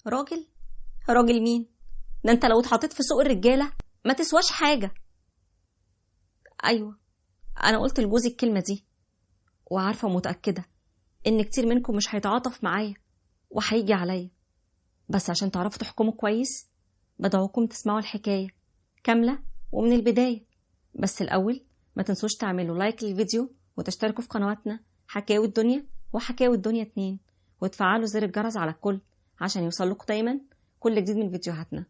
راجل؟ راجل مين؟ ده انت لو اتحطيت في سوق الرجالة ما تسواش حاجة. ايوه، انا قلت لجوزي الكلمة دي، وعارفة ومتأكدة ان كتير منكم مش هيتعاطف معايا وهيجي عليا، بس عشان تعرفوا تحكموا كويس بدعوكم تسمعوا الحكاية كاملة ومن البداية. بس الأول ما تنسوش تعملوا لايك للفيديو وتشتركوا في قنواتنا حكاوي الدنيا وحكاوي الدنيا 2، وتفعلوا زر الجرس على الكل عشان يوصلكوا دايما كل جديد من فيديوهاتنا.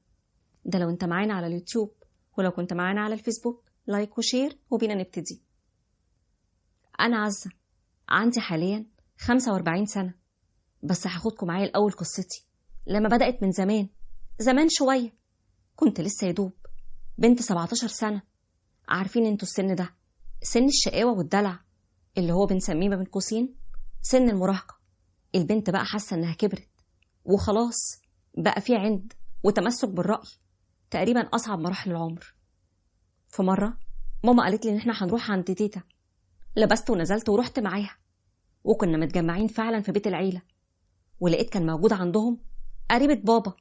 ده لو انت معانا على اليوتيوب، ولو كنت معانا على الفيسبوك لايك وشير وبينا نبتدي. أنا عزة، عندي حاليا 45 سنة، بس هاخدكم معايا الأول قصتي لما بدأت من زمان شوية. كنت لسه يدوب بنت 17 سنة. عارفين انتوا السن ده سن الشقاوة والدلع، اللي هو بنسميه ما بين قوسين سن المراهقة. البنت بقى حاسة انها كبرت وخلاص بقى في عند وتمسك بالرأي، تقريبا أصعب مراحل العمر. في مرة ماما قالت لي ان احنا هنروح عند تيتا، لبست ونزلت ورحت معاها، وكنا متجمعين فعلا في بيت العيلة، ولقيت كان موجود عندهم قريبة بابا،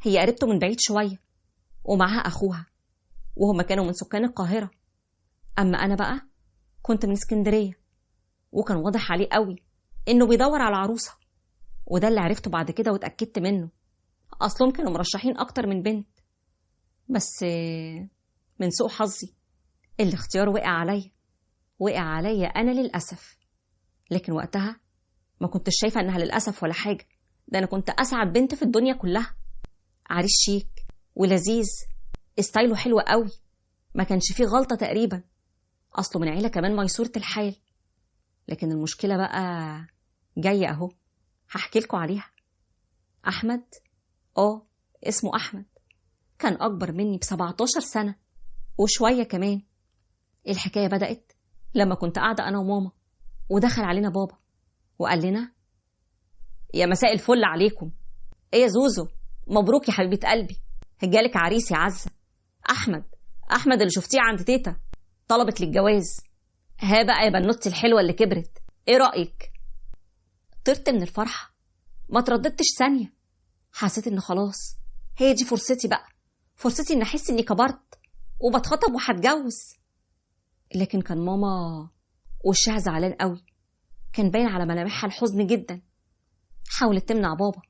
هي قريبته من بعيد شوية، ومعها أخوها، وهم كانوا من سكان القاهرة. أما أنا بقى كنت من اسكندرية، وكان واضح عليه قوي إنه بيدور على عروسة، وده اللي عرفته بعد كده واتأكدت منه. أصلهم كانوا مرشحين أكتر من بنت، بس من سوء حظي الاختيار وقع عليا أنا للأسف. لكن وقتها ما كنتش شايفة إنها للأسف ولا حاجة، ده أنا كنت أسعد بنت في الدنيا كلها. عريس شيك ولذيذ، ستايله حلو قوي، ما كانش فيه غلطة تقريبا، أصله من عيلة كمان ميسورة الحال. لكن المشكلة بقى جاية أهو، هحكي لكم عليها. أحمد، اسمه أحمد، كان أكبر مني ب17 سنة وشوية كمان. الحكاية بدأت لما كنت قاعدة أنا وماما، ودخل علينا بابا وقال لنا: يا مساء الفل عليكم. إيه يا زوزو، مبروك يا حبيبة قلبي، جالك عريس يا عزة، أحمد اللي شفتيه عند تيتا، طلبت للجواز. ها بقى يا بنوتي الحلوة اللي كبرت، إيه رأيك؟ طرت من الفرحة، ما ترددتش ثانية، حسيت إن خلاص هي دي فرصتي بقى، فرصتي إن أحس إني كبرت وبتخطب وهتجوز. لكن كان ماما وشها زعلان قوي، كان باين على ملامحها الحزن جدا. حاولت تمنع بابا،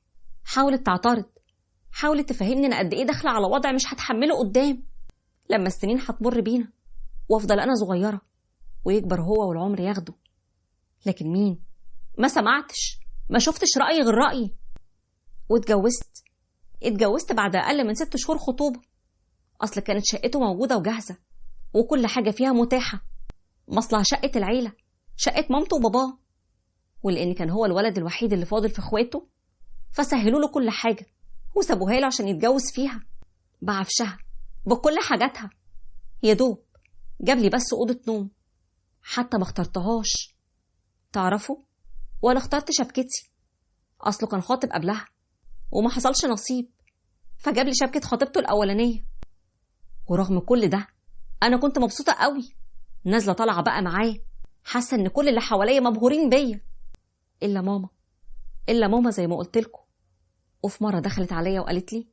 حاولت تعترض، حاولت تفهمني أنا قد إيه داخلة على وضع مش هتحمله قدام، لما السنين هتمر بينا وافضل أنا صغيرة ويكبر هو والعمر ياخده. لكن مين؟ ما سمعتش، ما شفتش رأيي غير رأيي، اتجوزت بعد أقل من 6 شهور خطوبة. أصل كانت شقته موجودة وجاهزة وكل حاجة فيها متاحة، مصلها شقة العيلة، شقة مامته وباباه، ولأن كان هو الولد الوحيد اللي فاضل في اخواته فسهلوا له كل حاجة وسابوها له عشان يتجوز فيها بعفشها بكل حاجاتها. يا دوب جاب لي بس أوضة نوم، حتى ما اخترتهاش تعرفوا، ولا اخترت شبكتي، أصله كان خاطب قبلها وما حصلش نصيب، فجاب لي شبكة خطيبته الأولانية. ورغم كل ده أنا كنت مبسوطة قوي، نازلة طالعة بقى معاه، حاسة إن كل اللي حواليا مبهورين بيا إلا ماما زي ما قلت لكم. وفي مرة دخلت عليا وقالت لي: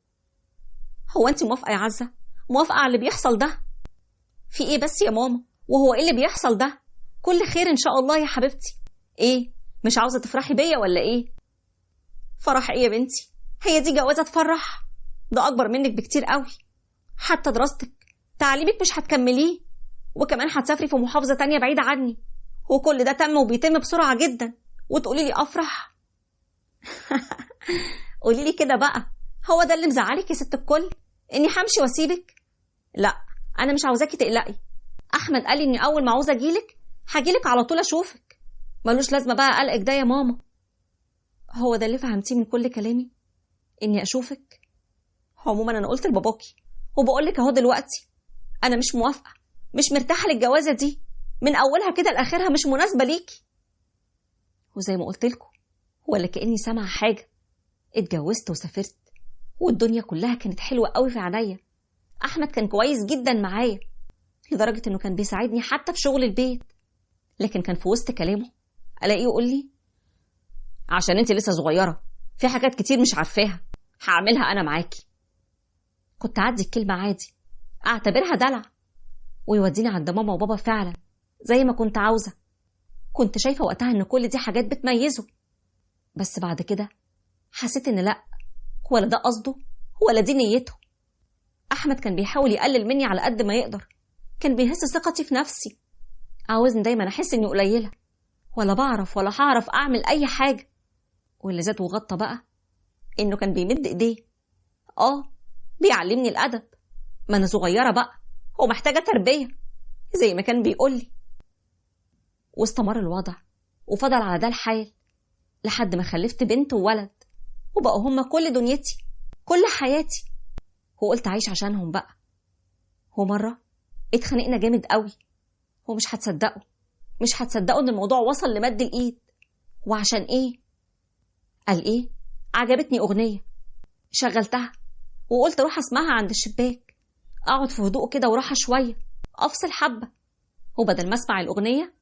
هو أنت موافقة يا عزة؟ موافقة على اللي بيحصل ده؟ في إيه بس يا ماما؟ وهو إيه اللي بيحصل ده؟ كل خير إن شاء الله يا حبيبتي. إيه، مش عاوزة تفرحي بيا ولا إيه؟ فرح إيه يا بنتي؟ هي دي جوازة تفرح؟ ده أكبر منك بكتير قوي، حتى دراستك تعليمك مش هتكمليه، وكمان هتسافري في محافظة تانية بعيدة عني، وكل ده تم وبيتم بسرعة جدا، وتقولي لي أفرح؟ قولي لي كده بقى، هو ده اللي مزعلك يا ست الكل، إني همشي واسيبك؟ لا، أنا مش عاوزاكي تقلقي، أحمد قال لي إني أول ما عاوزة أجيلك هجيلك على طول أشوفك، ملوش لازمة بقى قلقك ده يا ماما. هو ده اللي فهمتيه من كل كلامي، إني أشوفك؟ عموما أنا قلت لباباكي وبقولك أهو دلوقتي، أنا مش موافقة، مش مرتاحة للجوازة دي، من أولها كده لآخرها مش مناسبة ليكي. وزي ما قلت لكم ولا كأني سامعة حاجة، اتجوزت وسافرت، والدنيا كلها كانت حلوة قوي في عينيا. أحمد كان كويس جدا معايا، لدرجة إنه كان بيساعدني حتى في شغل البيت. لكن كان في وسط كلامه ألاقيه يقول لي: عشان أنت لسه صغيرة، في حاجات كتير مش عارفاها، هعملها انا معاكي. كنت اعدي الكلمه عادي، اعتبرها دلع، ويوديني عند ماما وبابا فعلا زي ما كنت عاوزه. كنت شايفه وقتها ان كل دي حاجات بتميزه، بس بعد كده حسيت ان لا، ولا ده قصده ولا دي نيته. احمد كان بيحاول يقلل مني على قد ما يقدر، كان بيهز ثقتي في نفسي، عاوزني دايما احس اني قليله، ولا بعرف ولا هعرف اعمل اي حاجه. واللي زاد وغطى بقى انه كان بيمد ايديه، بيعلمني الادب، ما انا صغيره بقى ومحتاجه تربيه زي ما كان بيقولي. واستمر الوضع وفضل على ده الحال لحد ما خلفت بنت وولد، وبقوا هما كل دنيتي، كل حياتي، وقلت عايش عشانهم بقى. ومرة اتخانقنا جامد قوي، ومش هتصدقوا ان الموضوع وصل لمد الايد. وعشان ايه؟ قال ايه؟ عجبتني اغنية شغلتها وقلت اروح اسمعها عند الشباك، اقعد في هدوء كده وراحة شوية، افصل حبة. وبدل ما اسمع الاغنية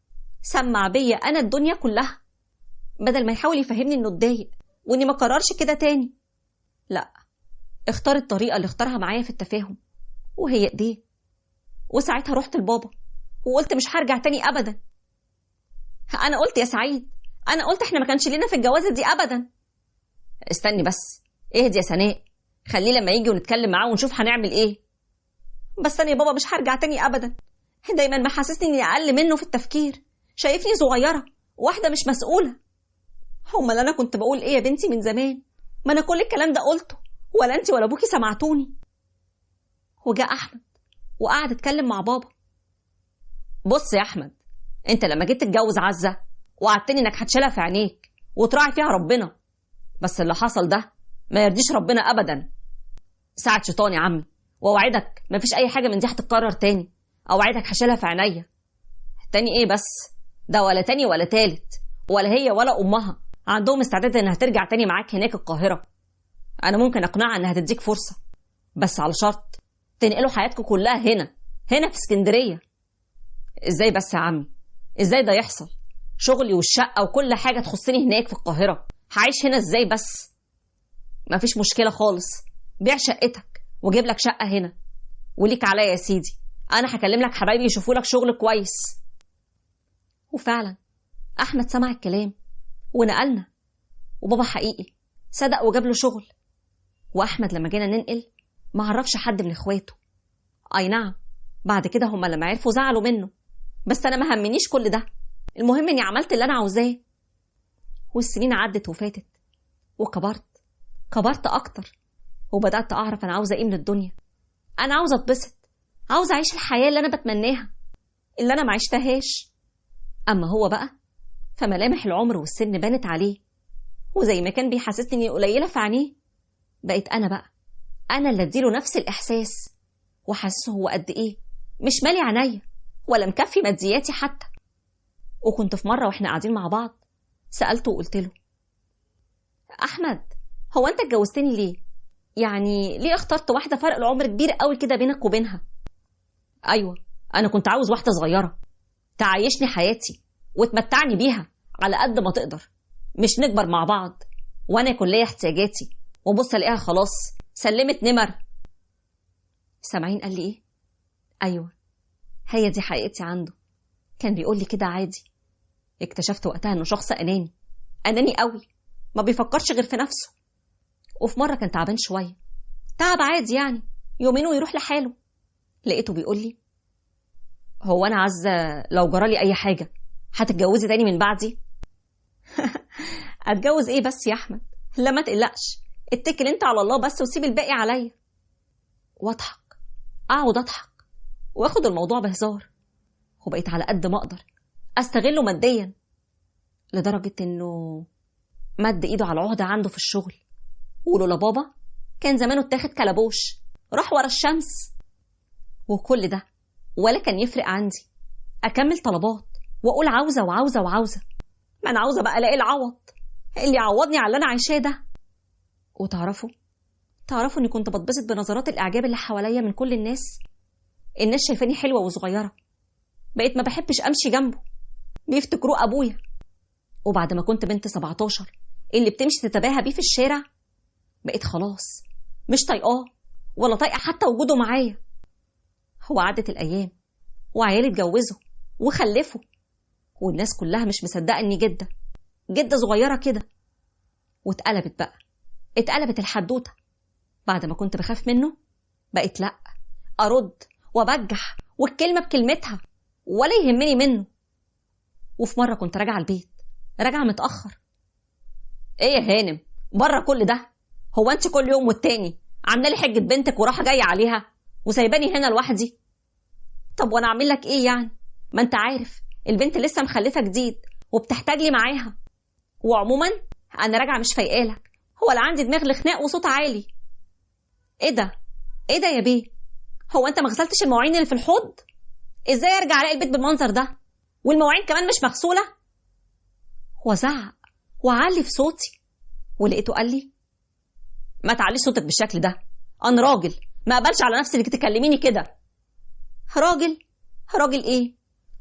سمع بيا انا الدنيا كلها، بدل ما يحاول يفهمني انه اتضايق واني ما قررش كده تاني. لا، اختار الطريقة اللي اختارها معايا في التفاهم، وهي ايديه. وساعتها رحت لبابا وقلت مش هرجع تاني ابدا. انا قلت يا سعيد، انا قلت احنا ما كانش لينا في الجوازة دي ابدا. استني بس، اهدي يا سناء، خليه لما يجي ونتكلم معاه ونشوف هنعمل ايه. بس انا يا بابا مش هرجع تاني ابدا، دايما محسسني اني اقل منه في التفكير، شايفني صغيرة واحدة مش مسؤولة. امال انا كنت بقول ايه يا بنتي من زمان؟ ما انا كل الكلام ده قلته، ولا انت ولا ابوكي سمعتوني. وجاء احمد وقعد اتكلم مع بابا. بص يا احمد، انت لما جيت تتجوز عزة وعدتني انك هتشيلها في عينيك وتراعي فيها ربنا، بس اللي حصل ده ما يرضيش ربنا ابدا. ساعة شيطان يا عمي، واوعدك مفيش اي حاجة من دي هتتكرر تاني. اوعدك هشيلها في عينيا. تاني ايه بس؟ ده ولا تاني ولا تالت، ولا هي ولا امها عندهم استعداد انها ترجع تاني معاك هناك القاهرة. انا ممكن اقنعها انها تديك فرصة، بس على شرط تنقلوا حياتكم كلها هنا في اسكندرية. ازاي بس يا عمي؟ ازاي ده يحصل؟ شغلي والشقة وكل حاجة تخصني هناك في القاهرة، هعيش هنا ازاي بس؟ مفيش مشكلة خالص، بيع شقتك وجيب لك شقة هنا، وليك عليا يا سيدي، انا هكلم لك حبايبي يشوفوا لك شغل كويس. وفعلا احمد سمع الكلام ونقلنا، وبابا حقيقي صدق وجاب له شغل. واحمد لما جينا ننقل ما عرفش حد من اخواته. اي نعم، بعد كده هما لما عرفوا زعلوا منه، بس انا ما همنيش كل ده، المهم اني عملت اللي انا عاوزاه. والسنين عدت وفاتت، كبرت اكتر، وبدأت اعرف انا عاوزه ايه من الدنيا. انا عاوزه اتبسط، عاوزه اعيش الحياه اللي انا بتمناها، اللي انا ما عشتهاش. اما هو بقى فملامح العمر والسن بانت عليه، وزي ما كان بيحسسني اني قليله في عينيه، بقيت انا اللي اديله نفس الاحساس، وحاسه هو قد ايه مش مالي عينيا ولا مكفي مادياتي حتى. وكنت في مره واحنا قاعدين مع بعض سالته وقلت له: احمد، هو انت اتجوزتني ليه؟ يعني ليه اخترت واحده فرق العمر كبير قوي كده بينك وبينها؟ ايوه، انا كنت عاوز واحده صغيره تعيشني حياتي وتمتعني بيها على قد ما تقدر، مش نكبر مع بعض وانا يكون ليا احتياجاتي وبص الاقيها خلاص سلمت نمر. سامعين قال لي ايه؟ ايوه، هي دي حقيقتي عنده. كان بيقول لي كده عادي. اكتشفت وقتها انه شخص اناني قوي، ما بيفكرش غير في نفسه. وفي مره كان تعبان شويه، تعب عادي يعني، يومين ويروح لحاله. لقيته بيقول لي: هو انا عزة لو جرالي اي حاجه هتتجوزي تاني من بعدي؟ اتجوز ايه بس يا احمد؟ لا ما تقلقش، اتكل انت على الله بس وسيب الباقي عليا. واضحك، اقعد اضحك واخد الموضوع بهزار، وبقيت على قد ما اقدر استغله ماديا، لدرجه انه مد ايده على عهده عنده في الشغل، ولولا بابا كان زمانه اتاخد كلبوش راح ورا الشمس. وكل ده ولا كان يفرق عندي، اكمل طلبات واقول عاوزه وعاوزه وعاوزه. ما انا عاوزه بقى الاقي العوض اللي يعوضني على اللي انا عايشاه ده. وتعرفوا اني كنت بتبسط بنظرات الاعجاب اللي حواليا من كل الناس شايفاني حلوه وصغيره، بقيت ما بحبش امشي جنبه، بيفتكروه ابويا. وبعد ما كنت بنت 17 اللي بتمشي تتباهى بيه في الشارع، بقيت خلاص مش طايقاه ولا طايقة حتى وجوده معايا. هو عدت الأيام وعيالي اتجوزوا وخلفوا، والناس كلها مش مصدقة إني جدة صغيرة كده. اتقلبت الحدوتة. بعد ما كنت بخاف منه بقيت لأ، أرد وبجح والكلمة بكلمتها ولا يهمني منه. وفي مرة كنت راجعة البيت، راجعة متأخر. ايه يا هانم بره كل ده؟ هو انت كل يوم والتاني عامله لي حجة بنتك وراحة جاية عليها وسايباني هنا لوحدي؟ طب وانا اعمل لك ايه يعني؟ ما انت عارف البنت لسه مخلفة جديد وبتحتاج لي معاها. وعموما انا راجعة مش فايقالك، هو لا عندي دماغ لخناق وصوت عالي. ايه ده يا بيه؟ هو انت ما غسلتش المواعين اللي في الحوض؟ ازاي ارجع الاقي البيت بالمنظر ده والمواعين كمان مش مغسولة؟ وزعق وعلي في صوتي، ولقيته قال لي ما تعليش صوتك بالشكل ده، انا راجل ما اقبلش على نفسي انك تكلميني كده. راجل ايه؟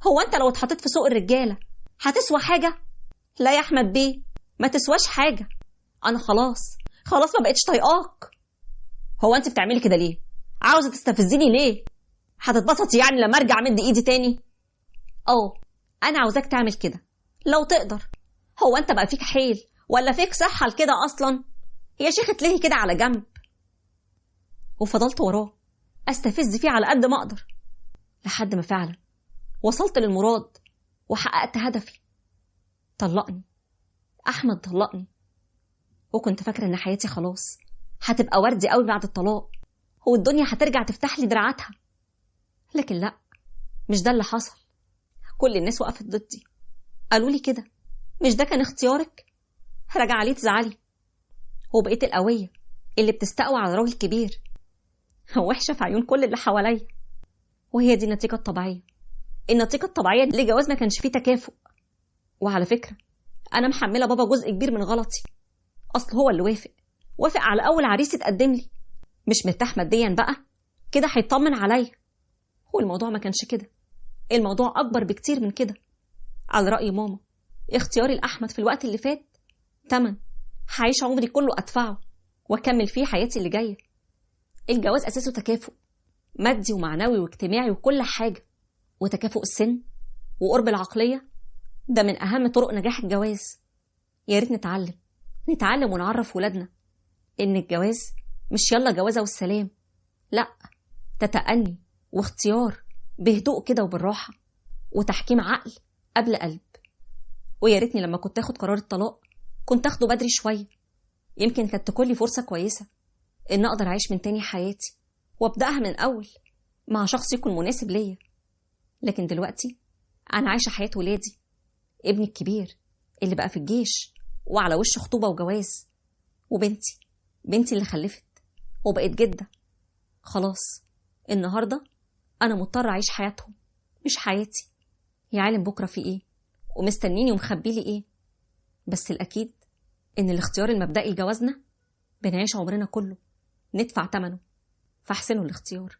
هو انت لو اتحطيت في سوق الرجاله هتسوى حاجه؟ لا يا احمد بيه، ما تسواش حاجه. انا خلاص ما بقتش طايقاك. هو انت بتعملي كده ليه؟ عاوزه تستفزيني ليه؟ هتتبسطي يعني لما ارجع مد ايدي تاني؟ انا عاوزاك تعمل كده لو تقدر. هو انت بقى فيك حيل ولا فيك صحه لكده اصلا؟ يا شيخ اتلهي كده على جنب. وفضلت وراه استفز فيه على قد ما اقدر لحد ما فعلا وصلت للمراد وحققت هدفي. طلقني احمد، طلقني. وكنت فاكره ان حياتي خلاص هتبقى وردي قوي بعد الطلاق والدنيا هترجع تفتح لي دراعاتها. لكن لا، مش ده اللي حصل. كل الناس وقفت ضدي، قالوا لي كده مش ده كان اختيارك؟ رجع عليه تزعلي وبقيت القويه اللي بتستقوى على راجل كبير، وحشه في عيون كل اللي حواليا. وهي دي النتيجه الطبيعيه، لجواز ما كانش فيه تكافؤ. وعلى فكره انا محمله بابا جزء كبير من غلطي. اصل هو اللي وافق على اول عريس يتقدم لي، مش مرتاح ماديا بقى كده هيطمن عليا. والموضوع ما كانش كده، الموضوع اكبر بكتير من كده. على راي ماما، اختياري لاحمد في الوقت اللي فات تمن هعيش عمري كله ادفعه واكمل فيه حياتي اللي جايه. الجواز اساسه تكافؤ مادي ومعنوي واجتماعي وكل حاجه، وتكافؤ السن وقرب العقليه ده من اهم طرق نجاح الجواز. يا ريت نتعلم ونعرف ولادنا ان الجواز مش يلا جوازه والسلام، لا، ده تأني واختيار بهدوء كده وبالراحه وتحكيم عقل قبل قلب. ويا ريتني لما كنت اخد قرار الطلاق كنت اخده بدري شويه، يمكن كانت تكون لي فرصه كويسه ان اقدر اعيش من تاني حياتي وابداها من اول مع شخص يكون مناسب ليا. لكن دلوقتي انا عايشه حياه ولادي، ابني الكبير اللي بقى في الجيش وعلى وش خطوبه وجواز، وبنتي اللي خلفت وبقت جده. خلاص النهارده انا مضطره اعيش حياتهم مش حياتي. يا عالم بكره في ايه ومستنيني ومخبي لي ايه. بس الاكيد ان الاختيار المبدئي لجوازنا بنعيش عمرنا كله ندفع ثمنه، فاحسنوا الاختيار.